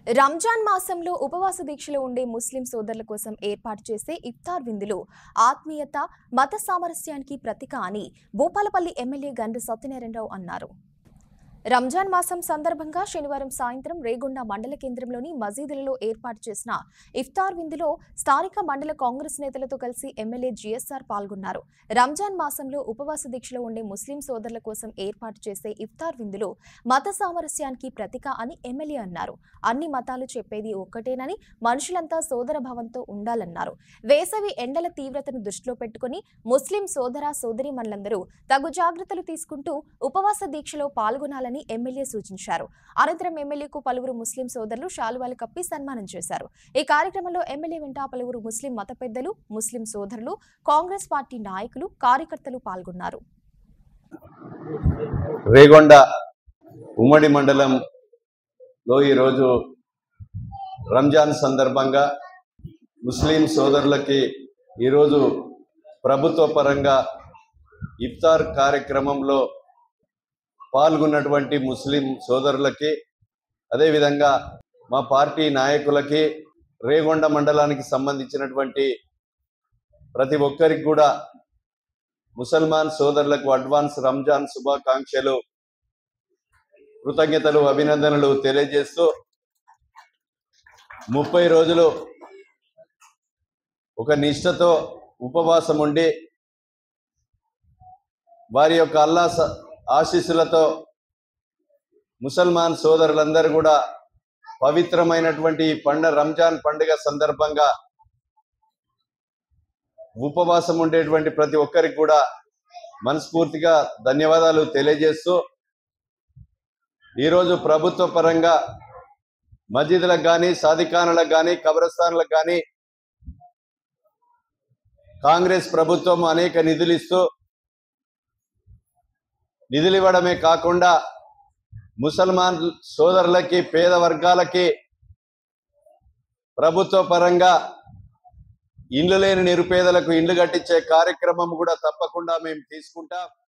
రంజాన్ మాసంలో ఉపవాస దీక్షలో ఉండే ముస్లిం సోదరుల కోసం ఏర్పాటు చేసే ఇఫ్తార్ విందులు ఆత్మీయత, మత సామరస్యానికి ప్రతీక అని భూపాలపల్లి ఎమ్మెల్యే గండ్ర సత్యనారాయణరావు అన్నారు. రంజాన్ మాసం సందర్భంగా శనివారం సాయంత్రం రేగొండ మండల కేంద్రంలోని మసీదులలో ఏర్పాటు చేసిన ఇఫ్తార్ విందులో స్థానిక మండల కాంగ్రెస్ నేతలతో కలిసి ఎమ్మెల్యే జీఎస్ఆర్ పాల్గొన్నారు. రంజాన్ మాసంలో ఉపవాస దీక్షలో ఉండే ముస్లిం సోదరుల కోసం ఏర్పాటు చేసే ఇఫ్తార్ విందులో మత సామరస్యానికి ప్రతీక అని ఎమ్మెల్యే అన్నారు. అన్ని మతాలు చెప్పేది ఒక్కటేనని, మనుషులంతా సోదర భావంతో ఉండాలన్నారు. వేసవి ఎండల తీవ్రతను దృష్టిలో పెట్టుకుని ముస్లిం సోదర సోదరీమణులందరూ తగు జాగ్రత్తలు తీసుకుంటూ ఉపవాస దీక్షలో పాల్గొనాలని ఎమ్మెల్యే సూచించారు. అనంతరం ఎమ్మెల్యేకు పలువురు ముస్లిం సోదరులు శాలువాలు కప్పి సన్మానం చేశారు. ఈ కార్యక్రమంలో ఎమ్మెల్యే వెంట పలువురు ముస్లిం మత పెద్దలు, ముస్లిం సోదరులు, కాంగ్రెస్ పార్టీ నాయకులు, కార్యకర్తలు పాల్గొన్నారు. రేగొండ ఉమ్మడి మండలంలో ఈరోజు రంజాన్ సందర్భంగా ముస్లిం సోదరులకి ఈరోజు ప్రభుత్వ పరంగా ఇఫ్తార్ కార్యక్రమంలో పాల్గొన్నటువంటి ముస్లిం సోదరులకి, అదేవిధంగా మా పార్టీ నాయకులకి, రేగొండ మండలానికి సంబంధించినటువంటి ప్రతి ఒక్కరికి కూడా ముసల్మాన్ సోదరులకు అడ్వాన్స్ రంజాన్ శుభాకాంక్షలు, కృతజ్ఞతలు, అభినందనలు తెలియజేస్తూ 30 రోజులు ఒక నిష్ఠతో ఉపవాసం ఉండి వారి యొక్క అల్లా ఆశీస్సులతో ముసల్మాన్ సోదరులందరూ కూడా పవిత్రమైనటువంటి రంజాన్ పండుగ సందర్భంగా ఉపవాసం ఉండేటువంటి ప్రతి ఒక్కరికి కూడా మనస్ఫూర్తిగా ధన్యవాదాలు తెలియజేస్తూ, ఈరోజు ప్రభుత్వ పరంగా మసీదులకు కానీ, సాదిఖానాలకు కానీ, కబ్రస్థాన్లకు కానీ కాంగ్రెస్ ప్రభుత్వం అనేక నిధులు ఇస్తూ, నిధులు ఇవ్వడమే కాకుండా ముసల్మాన్ సోదరులకి, పేద వర్గాలకి ప్రభుత్వ పరంగా ఇండ్లు లేని నిరుపేదలకు ఇండ్లు కట్టించే కార్యక్రమం కూడా తప్పకుండా మేము తీసుకుంటాం.